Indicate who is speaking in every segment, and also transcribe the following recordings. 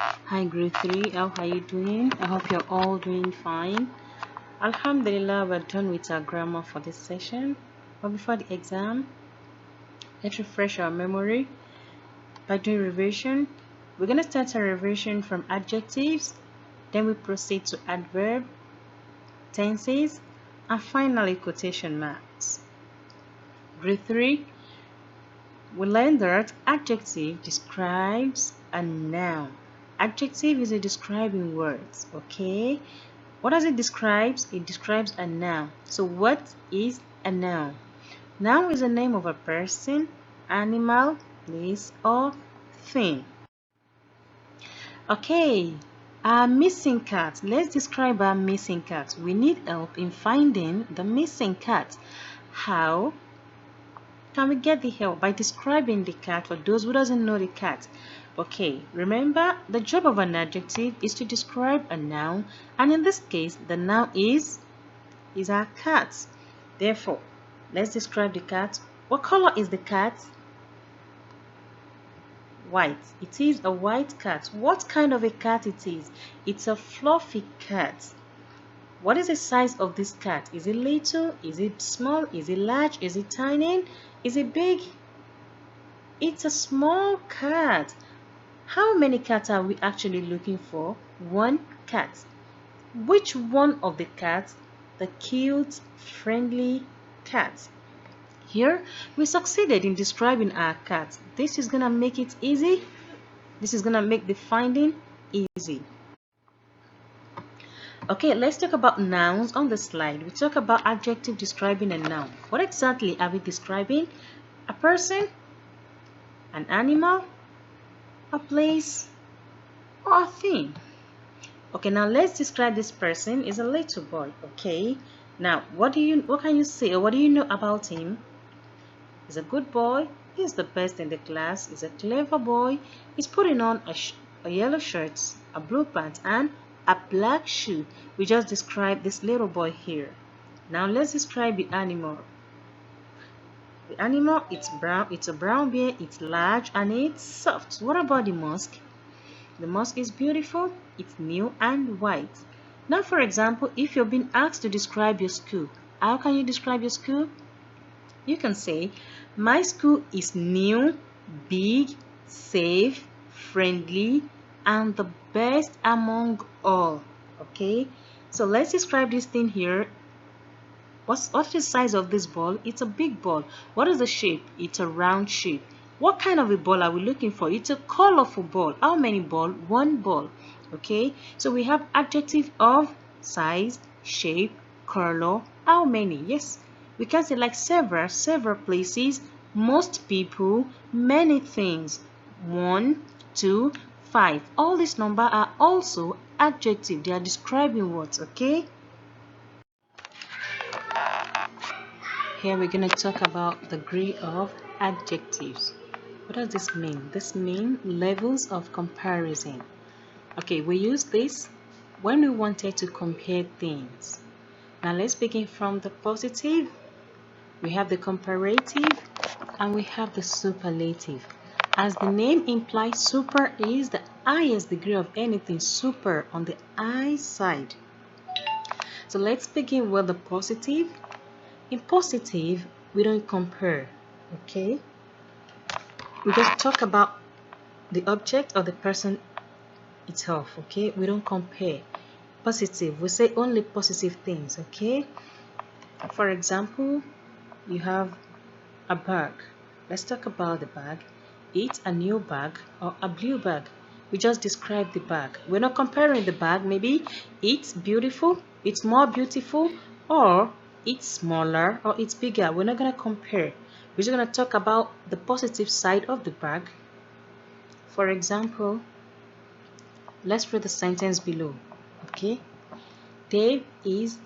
Speaker 1: Hi grade 3, how are you doing? I hope you're all doing fine. Alhamdulillah, we're done with our grammar for this session. But before the exam, let's refresh our memory by doing revision. We're going to start our revision from adjectives, then we proceed to adverb, tenses, and finally quotation marks. Grade 3, we learned that adjective describes a noun. Adjective is a describing word, okay? What does it describe? It describes a noun. So what is a noun? Noun is the name of a person, animal, place, or thing. Okay, our missing cat. Let's describe our missing cat. We need help in finding the missing cat. How can we get the help? By describing the cat for those who doesn't know the cat. Okay, remember the job of an adjective is to describe a noun, and in this case the noun is our cat. Therefore, let's describe the cat. What color is the cat? White. It is a white cat. What kind of a cat it is? It's a fluffy cat. What is the size of this cat? Is it little? Is it small? Is it large? Is it tiny? Is it big? It's a small cat. How many cats are we actually looking for? One cat. Which one of the cats? The cute, friendly cat. Here, we succeeded in describing our cat. This is going to make it easy. This is going to make the finding easy. Okay, let's talk about nouns on the slide. We talk about adjective describing a noun. What exactly are we describing? A person, an animal, a place, or a thing. Okay, now let's describe this person. Is a little boy. Okay, now what can you say, or what do you know about him? He's a good boy. He's the best in the class. He's a clever boy. He's putting on a yellow shirt, a blue pants, and a black shoe. We just described this little boy here. Now let's describe the animal. The animal, it's brown. It's a brown bear. It's large and it's soft. What about the musk? The musk is beautiful. It's new and white. Now, for example, if you're being asked to describe your school, how can you describe your school? You can say, my school is new, big, safe, friendly, and the best among all. Okay, so let's describe this thing here. What's the size of this ball? It's a big ball. What is the shape? It's a round shape. What kind of a ball are we looking for? It's a colorful ball. How many ball? One ball. Okay, so we have adjective of size, shape, color. How many? Yes, we can say like several places, most people, many things. 1, 2, 5. All these numbers are also adjective. They are describing words. Okay, here we're going to talk about the degree of adjectives. What does this mean? This means levels of comparison. Okay, we use this when we wanted to compare things. Now let's begin from the positive. We have the comparative and we have the superlative. As the name implies, super is the highest degree of anything, super on the high side. So let's begin with the positive. In positive, we don't compare, okay? We just talk about the object or the person itself, okay? We don't compare. Positive, we say only positive things, okay? For example, you have a bag. Let's talk about the bag. It's a new bag or a blue bag. We just describe the bag. We're not comparing the bag. Maybe it's beautiful, it's more beautiful, or it's smaller or it's bigger. We're not going to compare. We're just going to talk about the positive side of the bag. For example, let's read the sentence below. Okay, Dave is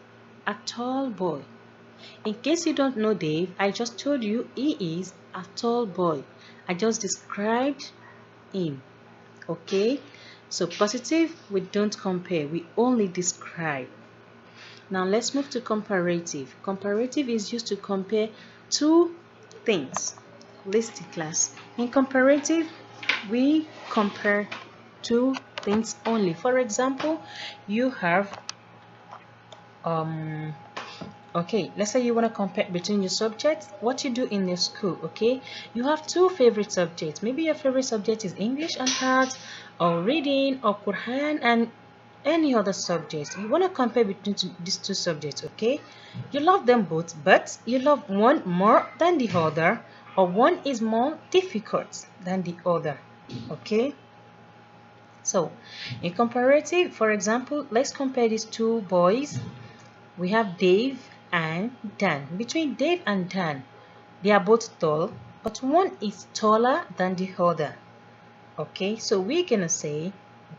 Speaker 1: a tall boy. In case you don't know Dave, I just told you he is a tall boy. I just described him. Okay, so positive, we don't compare, we only describe. Now let's move to comparative. Comparative is used to compare two things. Listen, class. In comparative, we compare two things only. For example, you have okay, let's say you want to compare between your subjects, what you do in your school. Okay, you have two favorite subjects. Maybe your favorite subject is English and Art, or reading, or Quran, and any other subject. You want to compare between these two subjects. Okay, you love them both, but you love one more than the other, or one is more difficult than the other. Okay, so in comparative, for example, let's compare these two boys. We have Dave and Dan. Between Dave and Dan, they are both tall, but one is taller than the other. Okay, so we're gonna say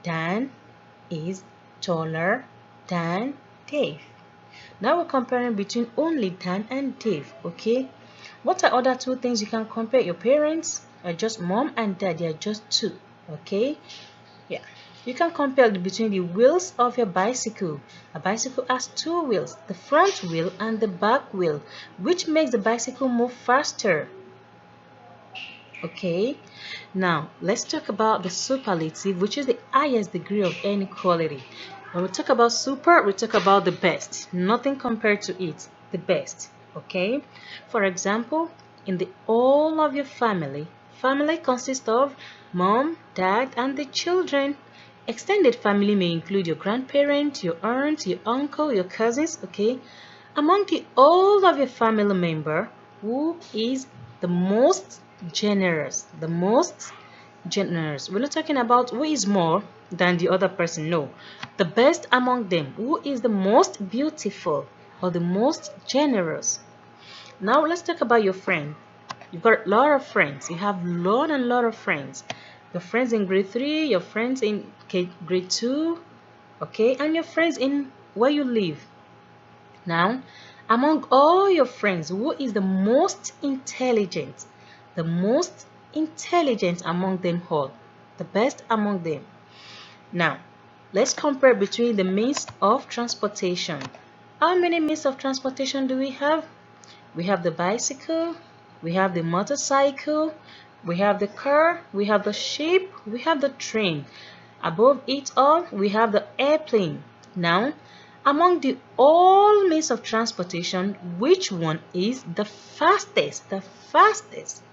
Speaker 1: Dan is taller than Dave. Now we're comparing between only Dan and Dave. Okay, what are other two things you can compare? Your parents are just mom and dad, they are just two. Okay, yeah. You can compare between the wheels of your bicycle. A bicycle has two wheels, the front wheel and the back wheel, which makes the bicycle move faster. Okay, now let's talk about the superlative, which is the highest degree of any quality. When we talk about super, we talk about the best, nothing compared to it, the best. Okay, for example, in the all of your family, family consists of mom, dad, and the children. Extended family may include your grandparents, your aunt, your uncle, your cousins. Okay, among the all of your family member, who is the most generous? The most generous. We're not talking about who is more than the other person. No, the best among them. Who is the most beautiful or the most generous? Now let's talk about your friend. You've got a lot of friends. You have lot and lot of friends. Your friends in grade 3, your friends in grade 2, okay, and your friends in where you live. Now, among all your friends, who is the most intelligent? The most intelligent among them all. The best among them. Now, let's compare between the means of transportation. How many means of transportation do we have? We have the bicycle, we have the motorcycle, we have the car, we have the ship, we have the train. Above it all, we have the airplane. Now, among the all means of transportation, which one is the fastest? The fastest.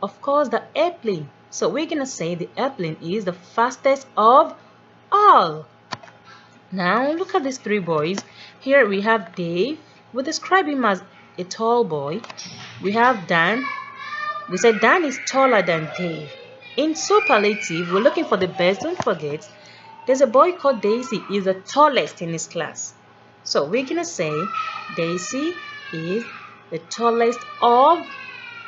Speaker 1: Of course, the airplane. So we're gonna say the airplane is the fastest of all. Now look at these three boys. Here we have Dave. We describe him as a tall boy. We have Dan. We said Dan is taller than Dave. In superlative, we're looking for the best. Don't forget, there's a boy called Daisy. He's the tallest in his class. So we're gonna say Daisy is the tallest of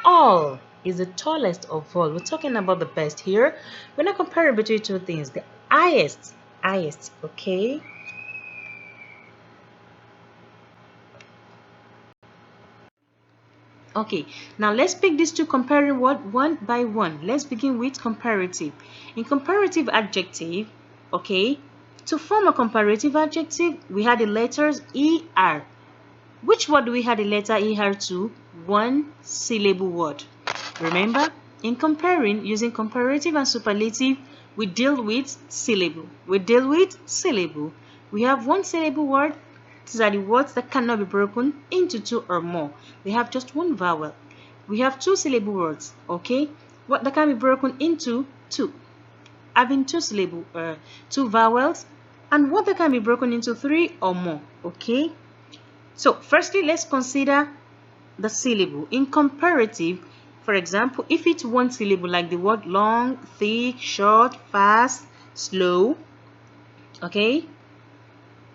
Speaker 1: all. Is the tallest of all. We're talking about the best here. We're not comparing between two things. The highest, okay? Okay, now let's pick these two comparing one by one. Let's begin with comparative. In comparative adjective, okay, to form a comparative adjective, we had the letters ER. Which word do we have the letter ER to? One syllable word. Remember, in comparing, using comparative and superlative, we deal with syllable. We have one syllable word. These are the words that cannot be broken into two or more. They have just one vowel. We have two syllable words, okay? What that can be broken into two, having two vowels, and what that can be broken into three or more, okay? So firstly, let's consider the syllable. In comparative, for example, if it's one syllable like the word long, thick, short, fast, slow, okay,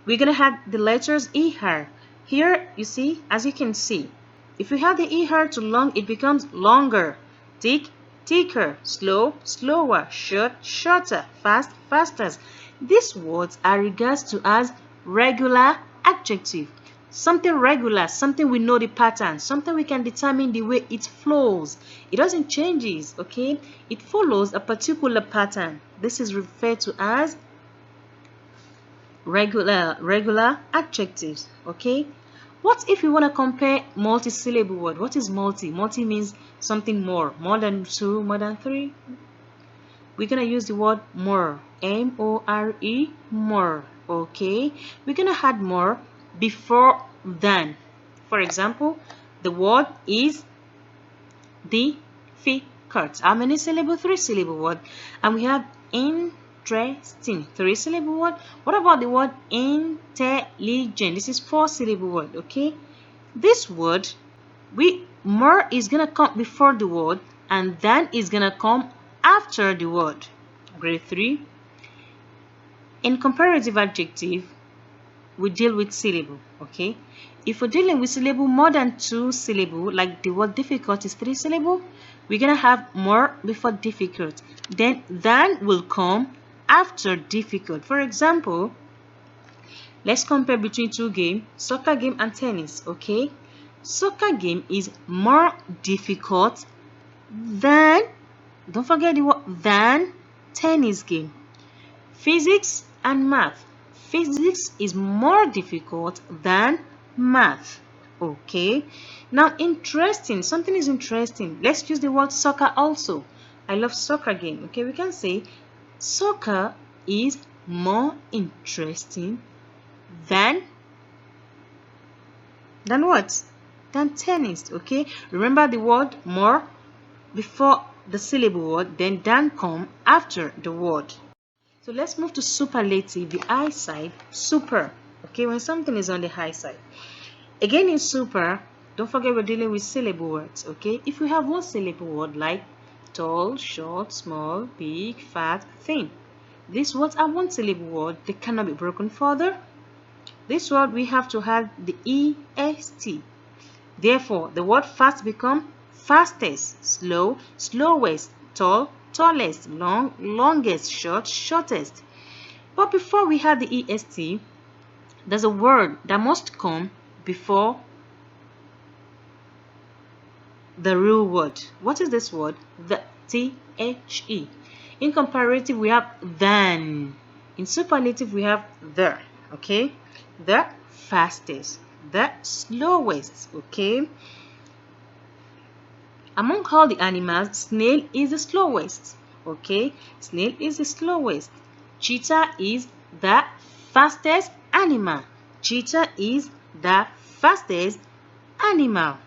Speaker 1: we're gonna have the letters ER. Here you see, as you can see, if we have the ER to long, it becomes longer, thick, thicker, slow, slower, short, shorter, fast, faster. These words are referred to as regular adjective. Something regular, something we know the pattern, something we can determine the way it flows. It doesn't change, okay? It follows a particular pattern. This is referred to as regular adjectives, okay? What if we want to compare multi-syllable word? What is multi? Multi means something more than two, more than three. We're gonna use the word more. M-O-R-E, more. Okay, we're gonna add more before than. For example, the word is difficult. How many syllable? 3-syllable word. And we have interesting, 3-syllable word. What about the word intelligent? This is 4-syllable word. Okay, this word, more is gonna come before the word, and then is gonna come after the word. Grade 3. In comparative adjective, we deal with syllable. Okay, if we're dealing with syllable more than 2 syllable, like the word difficult is 3 syllable, we're gonna have more before difficult, then than will come after difficult. For example, let's compare between 2 games, soccer game and tennis. Okay, soccer game is more difficult than, don't forget the word than, tennis game. Physics and math. Physics is more difficult than math. Okay, now interesting, something is interesting. Let's use the word soccer also. I love soccer game. Okay, we can say soccer is more interesting than what? Than tennis. Okay, remember the word more before the syllable word, then than come after the word. So let's move to superlative, the high side, super. Okay, when something is on the high side. Again in super, don't forget we're dealing with syllable words. Okay, if we have 1-syllable word like tall, short, small, big, fat, thin, these words are 1-syllable word. They cannot be broken further. This word we have to add the est. Therefore, the word fast become fastest, slow, slowest, tall, tallest, long, longest, short, shortest. But before we have the est, there's a word that must come before the real word. What is this word? The the. In comparative, we have than. In superlative, we have the. Okay, the fastest, the slowest. Okay, among all the animals, snail is the slowest. Okay, snail is the slowest. Cheetah is the fastest animal. Cheetah is the fastest animal.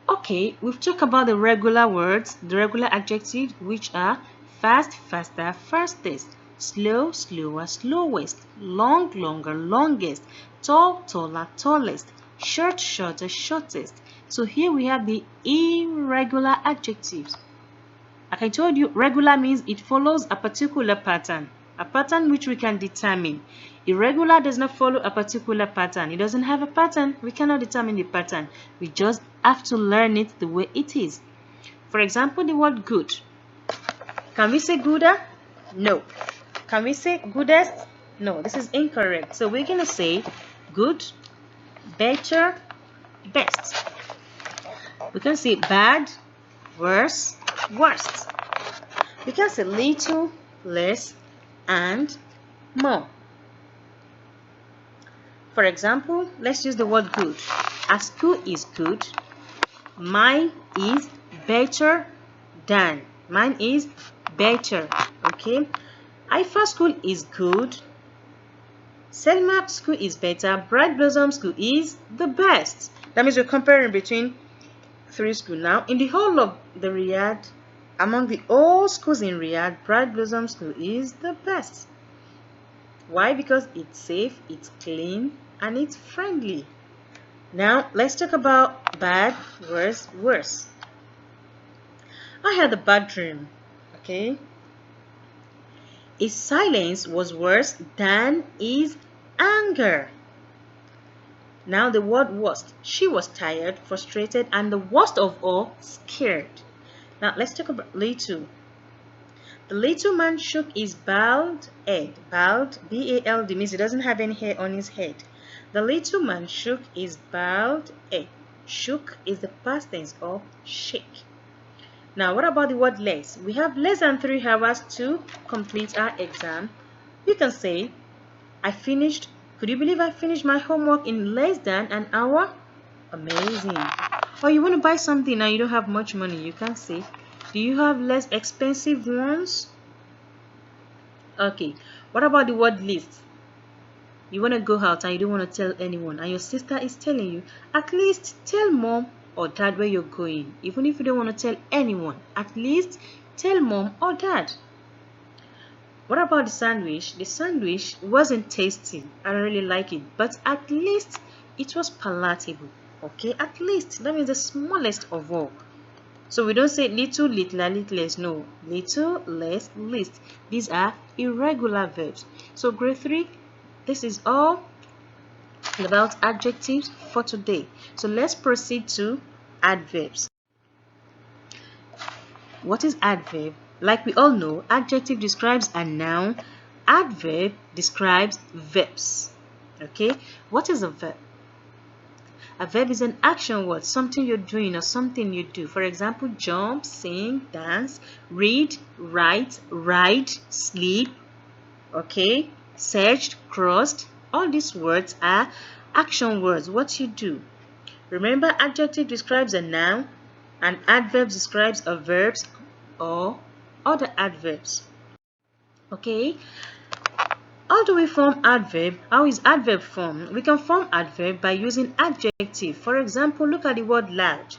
Speaker 1: Okay, we've talked about the regular words, the regular adjectives, which are fast, faster, fastest, slow, slower, slowest, long, longer, longest, tall, taller, tallest, short, shorter, shortest. So here we have the irregular adjectives. Like I told you, regular means it follows a particular pattern which we can determine. Irregular does not follow a particular pattern. It doesn't have a pattern. We cannot determine the pattern. We just have to learn it the way it is. For example, the word good. Can we say gooder? No. Can we say goodest? No, this is incorrect. So we're going to say good, better, best. We can say bad, worse, worst. We can say little, less, and more. For example, let's use the word good. A school is good. Mine is better than. Mine is better. Okay. Ifa school is good. Selma school is better. Bright Blossom school is the best. That means we're comparing between 3 schools. Now, in the whole of the Riyadh, among the all schools in Riyadh, Bright Blossom school is the best. Why? Because it's safe, it's clean, and it's friendly. Now, let's talk about bad, worse, worse. I had a bad dream. Okay. His silence was worse than his anger. Now the word worst. She was tired, frustrated, and the worst of all, scared. Now let's talk about little. The little man shook his bald head. Bald, B-A-L-D, means he doesn't have any hair on his head. The little man shook his bald head. Shook is the past tense of shake. Now what about the word less? We have less than 3 hours to complete our exam. You can say, I finished. Could you believe I finished my homework in less than an hour? Amazing. Or you want to buy something and you don't have much money. You can say, Do you have less expensive ones? Okay, what about the word least? You want to go out and you don't want to tell anyone, and your sister is telling you, at least tell mom or dad where you're going. Even if you don't want to tell anyone, at least tell mom or dad. What about the sandwich? The sandwich wasn't tasty. I don't really like it, but at least it was palatable. Okay, at least that means the smallest of all. So we don't say little, littler, littlest. No, little, less, least. These are irregular verbs. So grade 3, this is all about adjectives for today. So let's proceed to adverbs. What is adverb? Like we all know, adjective describes a noun. Adverb describes verbs. Okay, what is a verb? A verb is an action word, something you're doing or something you do. For example, jump, sing, dance, read, write, ride, sleep, okay, searched, crossed. All these words are action words, what you do. Remember, adjective describes a noun and adverb describes a verb or other adverbs. Okay, how do we form adverb? How is adverb formed? We can form adverb by using adjective. For example, look at the word loud.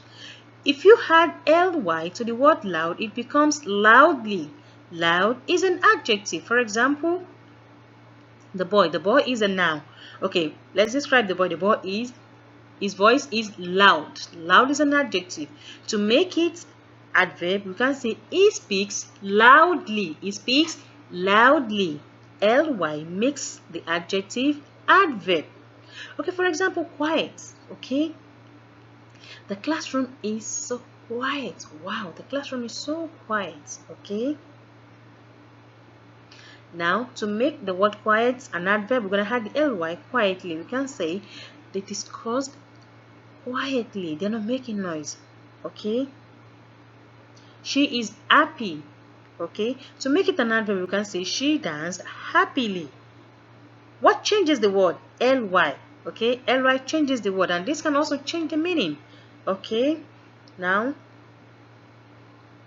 Speaker 1: If you add ly to the word loud, it becomes loudly. Loud is an adjective. For example, the boy. The boy is a noun. Okay, let's describe the boy. The boy is, his voice is loud. Loud is an adjective. To make it adverb, we can say he speaks loudly. He speaks loudly. Ly makes the adjective adverb. Okay, for example, quiet. Okay, the classroom is so quiet. Wow, the classroom is so quiet. Okay, now to make the word quiet an adverb, we're going to add the ly, quietly. We can say they discussed quietly. They're not making noise. Okay, she is happy. Okay, to make it an adverb, we can say she danced happily. What changes the word? Ly. Okay, ly changes the word, and this can also change the meaning. Okay, now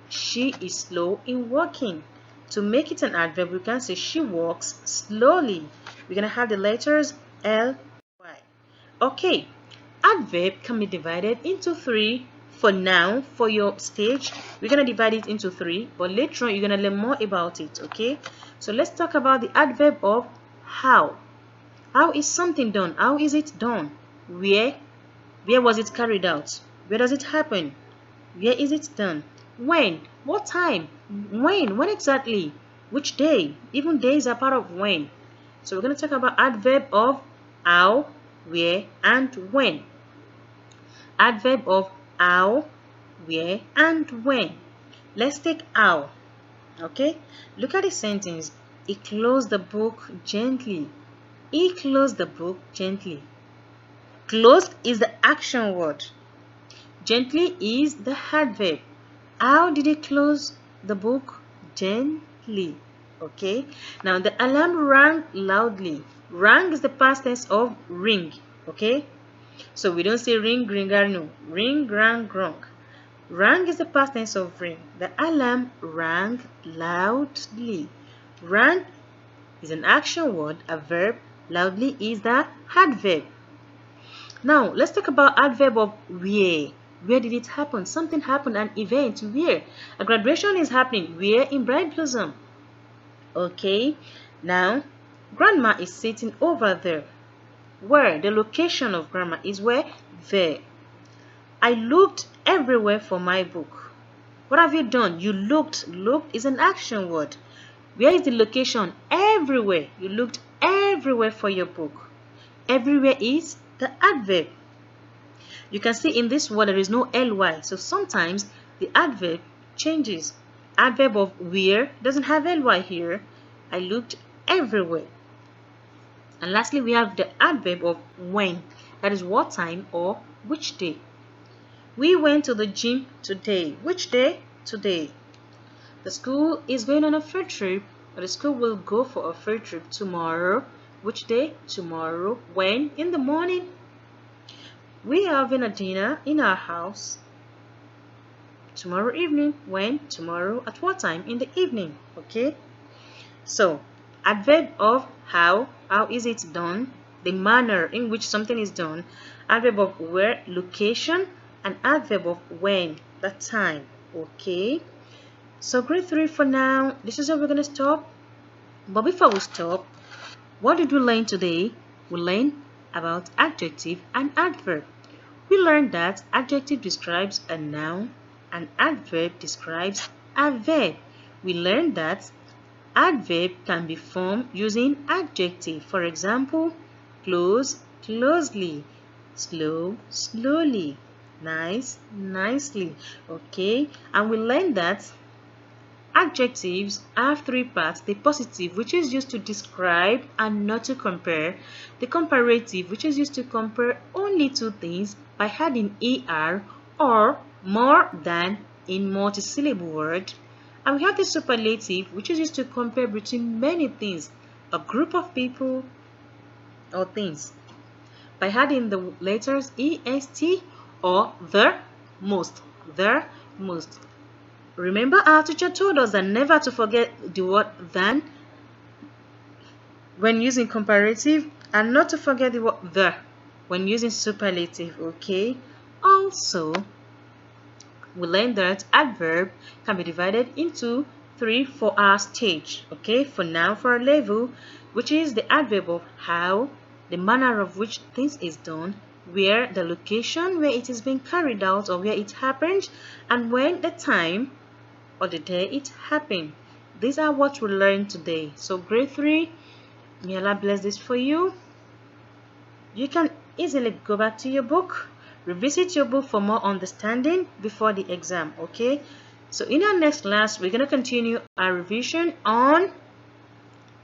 Speaker 1: she is slow in walking. To make it an adverb, we can say she walks slowly. We're gonna have the letters ly. Okay, adverb can be divided into 3. For now, for your stage, we're gonna divide it into 3, but later on you're gonna learn more about it. Okay, so let's talk about the adverb of how. How is something done? How is it done? Where was it carried out? Where does it happen? Where is it done? When? What time? When exactly? Which day? Even days are part of when. So we're going to talk about adverb of how, where, and when. Adverb of how, where, and when. Let's take how. Okay, look at the sentence. He closed the book gently. He closed the book gently. Closed is the action word. Gently is the adverb. How did he close the book? Gently. Okay, now the alarm rang loudly. Rang is the past tense of ring. Okay, so we don't say ring, ringar, no. Ring, rang, grong. Rang is the past tense of ring. The alarm rang loudly. Rang is an action word, a verb. Loudly is the adverb. Now let's talk about adverb of where. Where did it happen? Something happened, an event. Where? A graduation is happening. Where? In Bright Blossom. Okay, now grandma is sitting over there. Where? The location of grandma is where? There. I looked everywhere for my book. What have you done? You looked. Looked is an action word. Where is the location? Everywhere. You looked everywhere for your book. Everywhere is the adverb. You can see in this word there is no ly, so sometimes the adverb changes. Adverb of where doesn't have ly here. I looked everywhere. And lastly, we have the adverb of when. That is what time or which day. We went to the gym today. Which day? Today. The school is going on a field trip, or the school will go for a field trip tomorrow. Which day? Tomorrow. When? In the morning. We are having a dinner in our house tomorrow evening. When? Tomorrow at what time? In the evening. Okay. So, adverb of how is it done? The manner in which something is done. Adverb of where, location, and adverb of when, the time. Okay. So grade 3 for now. This is where we're going to stop. But before we stop, what did we learn today? We learned about adjective and adverb. We learned that adjective describes a noun and adverb describes a verb. We learned that adverb can be formed using adjective. For example, close, closely, slow, slowly, nice, nicely. Okay, and we learned that adjectives have three parts: the positive, which is used to describe and not to compare; the comparative, which is used to compare only two things by adding er or more than in multi-syllable word; and we have the superlative, which is used to compare between many things, a group of people or things, by adding the letters est or the most. The most. Remember, our teacher told us that never to forget the word than when using comparative, and not to forget the word the when using superlative. Okay. Also, we learned that adverb can be divided into three for our stage. Okay. For now, for our level, which is the adverb of how, the manner of which things is done, where, the location where it is being carried out or where it happened, and when, the time or the day it happened. These are what we learned today. So grade 3, may Allah bless this for you. You can easily go back to your book, revisit your book for more understanding before the exam. Okay, so in our next class we're going to continue our revision on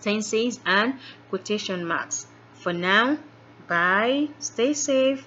Speaker 1: tenses and quotation marks. For now, bye, stay safe.